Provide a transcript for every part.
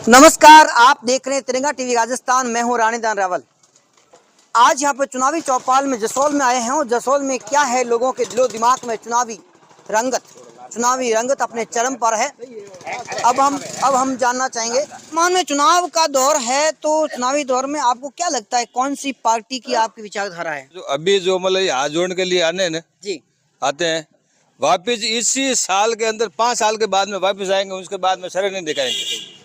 नमस्कार, आप देख रहे हैं तिरंगा टीवी राजस्थान। मैं हूं रानीदान रावल। आज यहां पर चुनावी चौपाल में जसोल में आए हैं और जसोल में क्या है, लोगों के दिलो दिमाग में चुनावी रंगत अपने चरम पर है। अब हम जानना चाहेंगे, मान में चुनाव का दौर है तो चुनावी दौर में आपको क्या लगता है, कौन सी पार्टी की आपकी विचारधारा है? जो अभी जो मतलब हाथ जोड़ने के लिए आते हैं वापिस इसी साल के अंदर 5 साल के बाद में वापस आएंगे, उसके बाद में सर नहीं दिखाएंगे।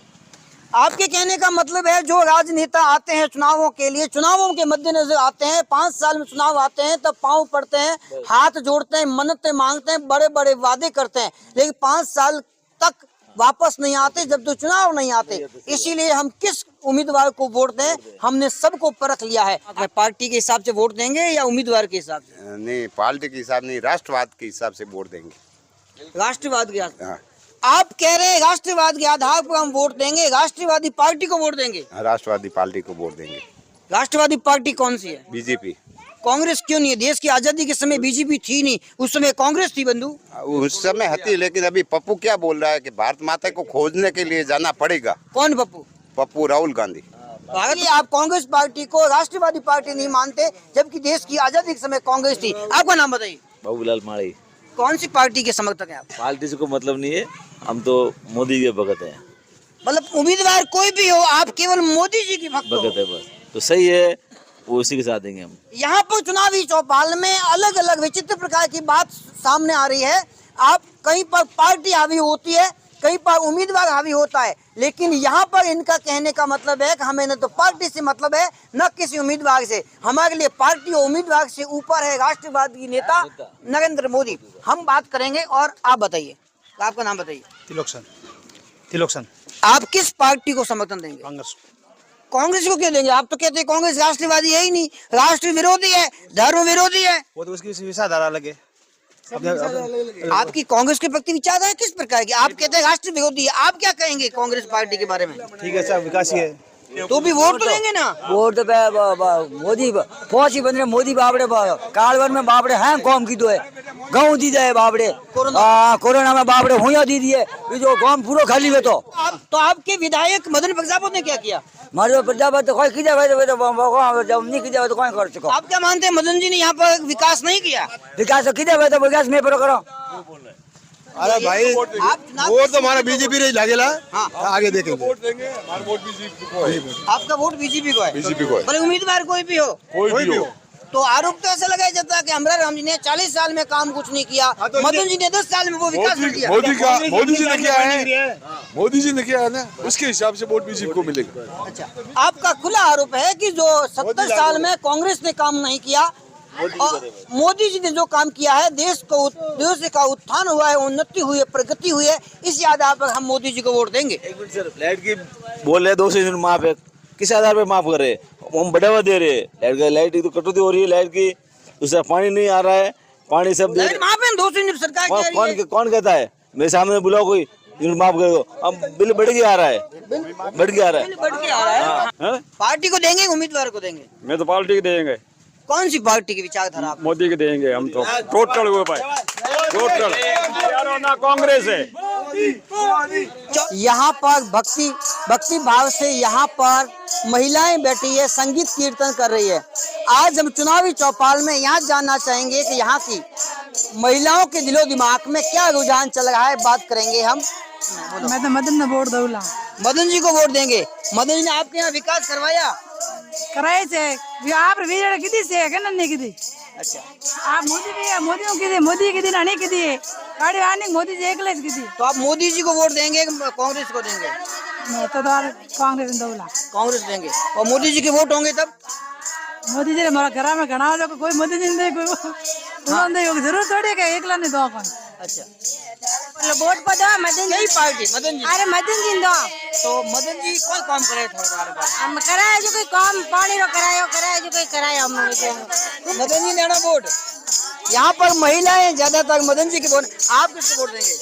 आपके कहने का मतलब है जो राजनेता आते हैं चुनावों के लिए, चुनावों के मद्देनजर आते हैं, 5 साल में चुनाव आते हैं, तब पांव पड़ते हैं, हाथ जोड़ते हैं, मन्नतें मांगते हैं, बड़े बड़े वादे करते हैं, लेकिन 5 साल तक वापस नहीं आते जब तो चुनाव नहीं आते। इसीलिए हम किस उम्मीदवार को वोट दें, हमने सबको परख लिया है। पार्टी के हिसाब से वोट देंगे या उम्मीदवार के हिसाब से? नहीं, पार्टी के हिसाब नहीं, राष्ट्रवाद के हिसाब से वोट देंगे। राष्ट्रवाद के आधार? आप कह रहे हैं राष्ट्रवाद के आधार पर हम वोट देंगे, राष्ट्रवादी पार्टी को वोट देंगे? राष्ट्रवादी पार्टी को वोट देंगे। राष्ट्रवादी पार्टी कौन सी है? बीजेपी। कांग्रेस क्यों नहीं है? देश की आजादी के समय बीजेपी थी नहीं, उस समय कांग्रेस थी बंधु। उस समय हती, लेकिन अभी पप्पू क्या बोल रहा है कि भारत माता को खोजने के लिए जाना पड़ेगा। कौन पप्पू? पप्पू राहुल गांधी। आप कांग्रेस पार्टी को राष्ट्रवादी पार्टी नहीं मानते, जबकि देश की आजादी के समय कांग्रेस थी। आपका नाम बताइए। बाबूलाल माड़ी। कौन सी पार्टी के समर्थक हैं आप? पार्टी से कोई मतलब नहीं है, हम तो मोदी के भगत हैं। मतलब उम्मीदवार कोई भी हो, आप केवल मोदी जी की भगत है बस, तो सही है, वो उसी के साथ देंगे हम। यहाँ पर चुनावी चौपाल में अलग अलग विचित्र प्रकार की बात सामने आ रही है। आप कहीं पर पार्टी हावी होती है, कहीं पर उम्मीदवार हावी होता है, लेकिन यहाँ पर इनका कहने का मतलब है कि हमें न तो पार्टी से मतलब है न किसी उम्मीदवार से। हमारे लिए पार्टी और उम्मीदवार से ऊपर है राष्ट्रवादी नेता नरेंद्र मोदी। हम बात करेंगे। और आप बताइए, आपका नाम बताइए। तिलोकसन। आप किस पार्टी को समर्थन देंगे? कांग्रेस। कांग्रेस को क्यों देंगे? आप तो कहते हैं कांग्रेस राष्ट्रवादी है ही नहीं, राष्ट्र विरोधी है, धर्म विरोधी है। वो तो उसकी विचारधारा अलग है। आपकी कांग्रेस के प्रति विचारधारा किस प्रकार की? आप कहते हैं राष्ट्र विरोधी है, आप क्या कहेंगे कांग्रेस पार्टी के बारे में? ठीक है, सब विकास ही है, तो भी वोट तो देंगे ना। वोट तो मोदी पहुंची बन रहे, मोदी बाबड़े कालवर में बाबड़े हैं, कौम की तो है गाँव दी जाए बाबड़े, कोरोना में बाबड़े हुआ दी दिए, जो गाँव पूरा खाली हुए। तो आपके विधायक मदन प्रजापति ने क्या किया? हमारे प्रजापति तो कोई की जाए जब नहीं की जाए तो कौन कर चुका। आप क्या मानते हैं मदन जी ने यहाँ पर विकास नहीं किया? विकास तो की जाए तो विकास में पर करो। अरे भाई, वोट तो हमारा बीजेपी नहीं लगेगा। हाँ, आगे देखेंगे। वोट देंगे, हमारा वोट बीजेपी को है। आपका वोट बीजेपी को है? बीजेपी को है। पर उम्मीदवार कोई भी हो, तो आरोप तो ऐसा लगाया जाता है कि हमरा राम जी ने 40 साल में काम कुछ नहीं किया, मदन जी ने 10 साल में वो विकास कर दिया। मोदी जी ने किया है, मोदी जी ने किया है ना, उसके हिसाब से वोट बीजेपी को मिलेगा। अच्छा, आपका खुला आरोप है कि जो 70 साल में कांग्रेस ने काम नहीं किया और मोदी जी ने जो काम किया है, देश का उत्थान हुआ है, उन्नति हुई है, प्रगति हुई है, इस आधार पर हम मोदी जी को वोट देंगे। लाइट की बोल रहे 200 यूनिट माफ है, किस आधार पे माफ कर रहे? हम बढ़ावा दे रहे, लाइट की तो कटौती हो रही है, लाइट की, दूसरा पानी नहीं आ रहा है, पानी सब दे माफ है 200 यूनिट सरकार कह रही है। कौन कहता है? मेरे सामने बुलाओ कोई यूनिट माफ कर दो। अब बिल बढ़ के आ रहा है, बढ़ के आ रहा है। पार्टी को देंगे, उम्मीदवार को देंगे? मैं तो पार्टी के देंगे। कौन सी पार्टी की विचारधारा? मोदी के देंगे हम तो, टोटल हुए भाई, टोटल ना कांग्रेस है। यहाँ पर भक्ति भाव से यहाँ पर महिलाएं बैठी है, संगीत कीर्तन कर रही है। आज हम चुनावी चौपाल में यहाँ जानना चाहेंगे कि यहाँ की महिलाओं के दिलो दिमाग में क्या रुझान चल रहा है, बात करेंगे हम। मैं तो मदन ने वोट दूंगा। मदन जी को वोट देंगे। मदन जी ने आपके यहाँ विकास करवाया? कराए से आप वीर किदी से कनन ने किदी। अच्छा, आप मोदी भी है, मोदी की दिन नहीं किदी है, गाड़ी आने मोदी जी एकले किदी। तो आप मोदी जी को वोट देंगे, कांग्रेस को देंगे? मैं तो कांग्रेस दूंगा। कांग्रेस देंगे। और मोदी जी के वोट होंगे तब? मोदी जी हमारा घर में घना लोग कोई मोदी जी नहीं, कोई जरूर थोड़ी है, एकला नहीं दो कौन। अच्छा, वोट पर दो मदन यही पार्टी मदन जी। अरे मदन जी दो तो मदन जी कौन काम करे हम कराए जो कोई काम पानी रो कराए जो कोई कराए हम मदन जी देना वोट। यहाँ पर महिलाएं ज्यादातर मदन जी के वोट। आप किसको वोट देंगे?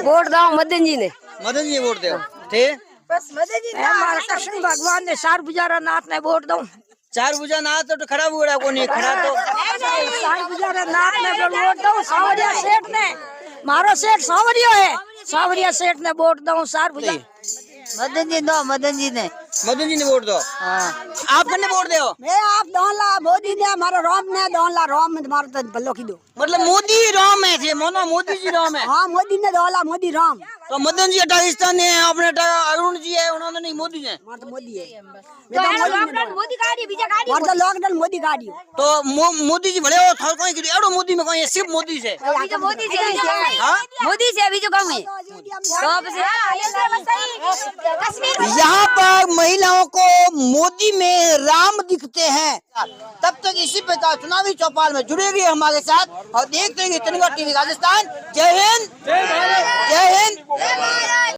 वोट दो मदन जी ने। मदन जी वोट दे थे बस मदन जी हमारा कृष्ण भगवान ने सार गुजारा नाथ ने वोट दो। 4 बुझा ना तो खड़ा हुआ को नहीं खड़ा तो सार गुजारा नाथ ने वोट दो। सावरिया सेठ ने मारो सेठ सावरियो है। सावरिया सेठ ने वोट दो सार भुजा मदन जी ने वोट दो। आप कितने वोट दो? मैं आप दोनला मोदी ने हमारा राम ने दोनला राम में तुम्हारा तो बल्लो की दो मतलब मोदी राम है थे, मोना मोदी जी राम है। हाँ मोदी ने दोनला मोदी राम तो मदन जी अटाकिस्तान है, अपने अरुण जी है, उन्होंने नहीं मोदी है। हमारा तो मोदी है लॉकडाउन मोदी गाड़ी बीजा गाड़ी हमारा तो लॉकडाउन मोदी गाड़ी तो मोदी जी भले हो थर कोई की एड़ो मोदी में कोई सिर्फ मोदी से। अभी तो मोदी से मोदी से अभी जो कम है यहाँ पर महिलाओं को मोदी में राम दिखते हैं। तब तक इसी प्रकार चुनावी चौपाल में जुड़े रहिए हमारे साथ और देखते रहिए तिनका टीवी राजस्थान। जय हिंद, जय हिंद।